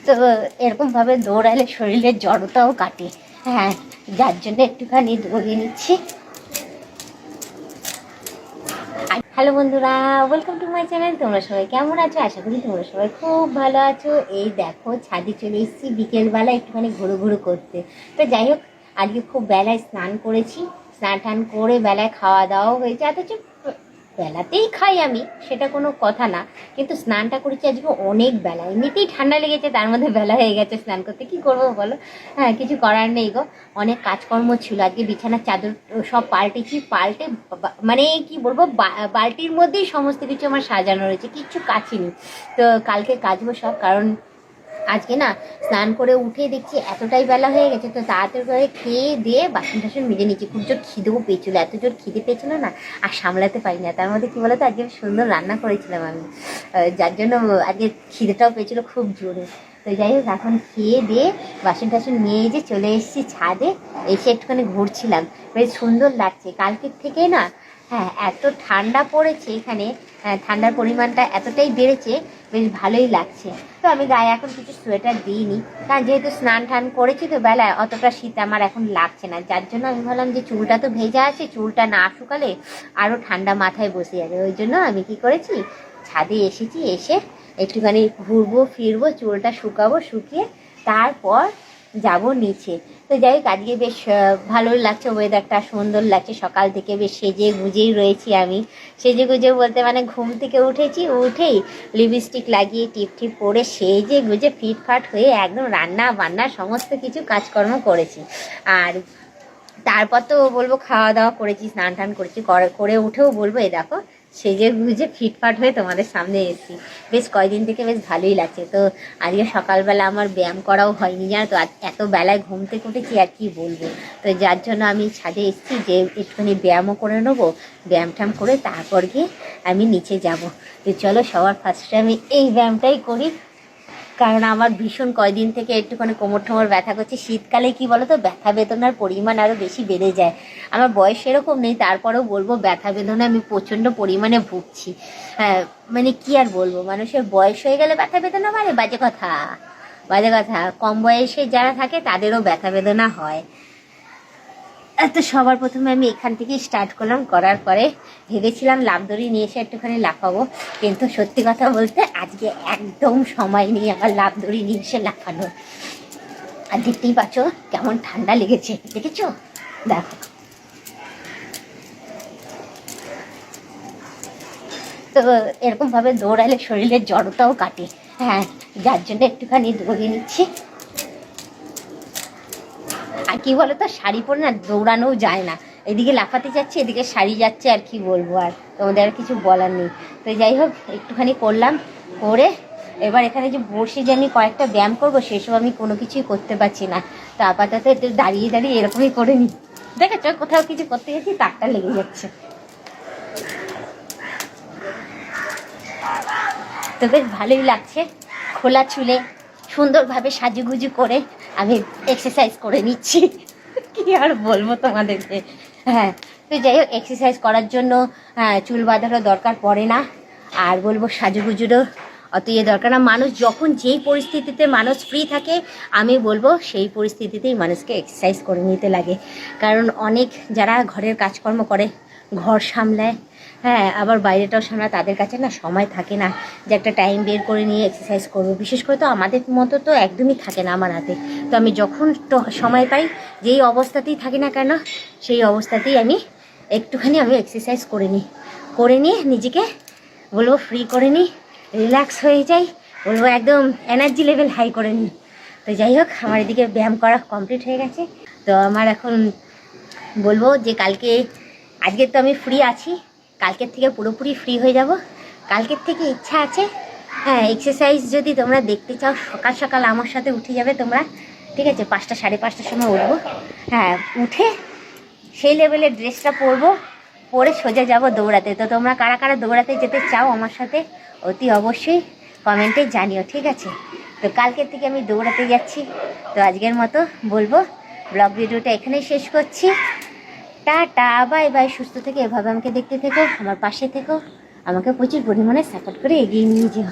তো এরকমভাবে দৌড়ালে শরীরের জড়তাও কাটে। হ্যাঁ, যার জন্য একটুখানি দৌড়িয়ে নিচ্ছি। হ্যালো বন্ধুরা, ওয়েলকাম টু মাই চ্যানেল। তোমরা সবাই কেমন আছো? আশা করি তোমরা সবাই খুব ভালো আছো। এই দেখো, ছাদে চলে এসেছি বিকেলবেলা একটুখানি ঘুরু করতে। তো যাই হোক, আজকে খুব বেলায় স্নান করেছি। স্নান টান করে বেলায় খাওয়া দাওয়াও হয়েছে। অথচ বেলাতেই খাই আমি, সেটা কোনো কথা না, কিন্তু স্নানটা করেছি আজকে অনেক বেলা। এমনিতেই ঠান্ডা লেগেছে, তার মধ্যে বেলা হয়ে গেছে স্নান করতে। কি করবো বলো? হ্যাঁ, কিছু করার নেই গো। অনেক কাজকর্ম ছিল। আজকে বিছানার চাদর সব পাল্টেছি। পাল্টে মানে কি বলবো, বালতির মধ্যেই সমস্ত কিছু আমার সাজানো রয়েছে, কিচ্ছু কাচিনি। তো কালকে কাচবো সব, কারণ আজকে না স্নান করে উঠে দেখছি এতটাই বেলা হয়ে গেছে। তো তাড়াতাড়ি করে খেয়ে দিয়ে বাসন টাসন মেজে নিচ্ছি। খুব জোর খিদেও পেয়েছিলো, এত জোর খিদে পেয়েছিল না, আর সামলাতে পারি না। তার মধ্যে কী বলো তো, আজকে সুন্দর রান্না করেছিলাম আমি, যার জন্য আজকে খিদেটাও পেয়েছিলো খুব জোরে। তো যাই হোক, এখন খেয়ে দিয়ে বাসন টাসন নিয়ে যে চলে এসেছি ছাদে। এসে একটুখানি ঘুরছিলাম, বেশ সুন্দর লাগছে কালকের থেকে না। হ্যাঁ, এত ঠান্ডা পড়েছে এখানে, ঠান্ডার পরিমাণটা এতটাই বেড়েছে, বেশ ভালোই লাগছে। তো আমি গায়ে এখন কিছু সোয়েটার দিইনি, কারণ যেহেতু স্নান টান করেছি তো বেলায়, অতটা শীত আমার এখন লাগছে না। যার জন্য আমি ভাবলাম যে চুলটা তো ভেজা আছে, চুলটা না শুকালে আরও ঠান্ডা মাথায় বসে যাবে। ওই জন্য আমি কি করেছি, ছাদে এসেছি, এসে একটুখানি ঘুরবো ফিরবো, চুলটা শুকাবো, শুকিয়ে তারপর যাব নিচে। তো যাই হোক, আজকে বেশ ভালোই লাগছে, ওয়েদারটা সুন্দর লাগছে। সকাল থেকে বেশ সেজে গুজেই রয়েছি আমি। সেজে গুজে বলতে মানে ঘুম থেকে উঠেছি, উঠেই লিপস্টিক লাগিয়ে টিপ টিপ পরে সেজে গুজে ফিটফাট হয়ে একদম রান্না বান্না সমস্ত কিছু কাজকর্ম করেছি। আর তারপর তো বলবো খাওয়া দাওয়া করেছি, স্নান টান করেছি, করে উঠেও বলবো এই দেখো সেজে গুজে ফিটফাট হয়ে তোমাদের সামনে এসেছি। বেশ কয়েকদিন থেকে বেশ ভালোই লাগছে। তো আজকে সকালবেলা আমার ব্যায়াম করাও হয়নি, জানো তো, এত বেলায় ঘুম থেকে উঠেছি আর কি বলবো। তো যার জন্য আমি ছাদে এসেছি যে একটুখানি ব্যায়ামও করে নেবো। ব্যায়াম ট্যাম করে তারপর গিয়ে আমি নিচে যাব। তো চলো, সবার ফার্স্টে আমি এই ব্যায়ামটাই করি, কারণ আমার ভীষণ কয়দিন থেকে একটুখানি কোমর ঠোমর ব্যথা করছে। শীতকালে কি বলো তো, ব্যথা বেদনার পরিমাণ আরও বেশি বেড়ে যায়। আমার বয়স সেরকম নেই, তারপরেও বলবো ব্যথা বেদনা আমি প্রচণ্ড পরিমাণে ভুগছি। হ্যাঁ, মানে কি আর বলবো, মানুষের বয়স হয়ে গেলে ব্যথা বেদনা মানে বাজে কথা, বাজে কথা। কম বয়সে যারা থাকে তাদেরও ব্যথা বেদনা হয়। তো সবার প্রথমে আমি এখান থেকেই স্টার্ট করলাম। করার পরে ভেবেছিলাম লাফদড়ি নিয়ে এসে একটুখানি লাফাবো, কিন্তু সত্যি কথা বলতে আজকে একদম সময় নেই আমার লাফদড়ি নিয়ে এসে লাফানোর। আর দেখতেই পাচ্ছ কেমন ঠান্ডা লেগেছে, দেখেছো? দেখো, তো এরকমভাবে দৌড়ালে শরীরের জড়তাও কাটে। হ্যাঁ, যার জন্য একটুখানি দৌড়িয়ে নিচ্ছি। আর কি বলো তো, শাড়ি পরে না দৌড়ানোও যায় না। এদিকে লাফাতে যাচ্ছে, এদিকে শাড়ি যাচ্ছে, আর কি বলবো, আর তোমাদের আর কিছু বলার নেই। তো যাই হোক, একটুখানি করলাম, করে এবার এখানে যে বসে যে আমি কয়েকটা ব্যায়াম করবো, সেসব আমি কোনো কিছুই করতে পারছি না। তো আপাতত একটু দাঁড়িয়ে দাঁড়িয়ে এরকমই করে নিই। দেখেছো, কোথাও কিছু করতে গেছি তারটা লেগে যাচ্ছে। তো বেশ ভালোই লাগছে, খোলা চুলে সুন্দরভাবে সাজুগুজু করে আমি এক্সারসাইজ করে নিচ্ছি। কি আর বলবো তোমাদেরকে। হ্যাঁ, তো যাই হোক, এক্সারসাইজ করার জন্য চুল বাঁধারও দরকার পড়ে না, আর বলবো সাজুগুজুরও অত দরকার না। মানুষ যখন যেই পরিস্থিতিতে মানুষ ফ্রি থাকে, আমি বলবো সেই পরিস্থিতিতেই মানুষকে এক্সারসাইজ করে নিতে লাগে। কারণ অনেক যারা ঘরের কাজকর্ম করে, ঘর সামলায়, হ্যাঁ, আবার বাইরেটাও সামলায়, তাদের কাছে না সময় থাকে না যে একটা টাইম বের করে নিয়ে এক্সারসাইজ করবো। বিশেষ করে তো আমাদের মতো তো একদমই থাকে না আমার হাতে। তো আমি যখন সময় পাই, যেই অবস্থাতেই থাকি না কেন, সেই অবস্থাতেই আমি একটুখানি এক্সারসাইজ করে নিয়ে নিজেকে বলবো ফ্রি করে নিই, রিল্যাক্স হয়ে যাই, বলবো একদম এনার্জি লেভেল হাই করে নিই। তো যাই হোক, আমার এদিকে ব্যায়াম করা কমপ্লিট হয়ে গেছে। তো আমার এখন বলবো যে আজকে তো আমি ফ্রি আছি, কালকের থেকে পুরোপুরি ফ্রি হয়ে যাব। কালকের থেকে ইচ্ছা আছে, হ্যাঁ, এক্সারসাইজ যদি তোমরা দেখতে চাও, সকাল সকাল আমার সাথে উঠে যাবে তোমরা, ঠিক আছে? 5টা 5:30টার সময় উঠবো। হ্যাঁ, উঠে সেই লেভেলের ড্রেসটা পরবো, পরে সোজা যাব দৌড়াতে। তো তোমরা কারা কারা দৌড়াতে যেতে চাও আমার সাথে, অতি অবশ্যই কমেন্টে জানিও, ঠিক আছে? তো কালকের থেকে আমি দৌড়াতে যাচ্ছি। তো আজকের মতো বলবো ব্লগ ভিডিওটা এখানেই শেষ করছি। Tata, bye bye. সুস্থ থেকে এভাবে আমাকে দেখতে থেকো, আমার পাশে থেকো, আমাকে প্রচুর পরিমাণে সাপোর্ট করে এগিয়ে নিয়ে যেও।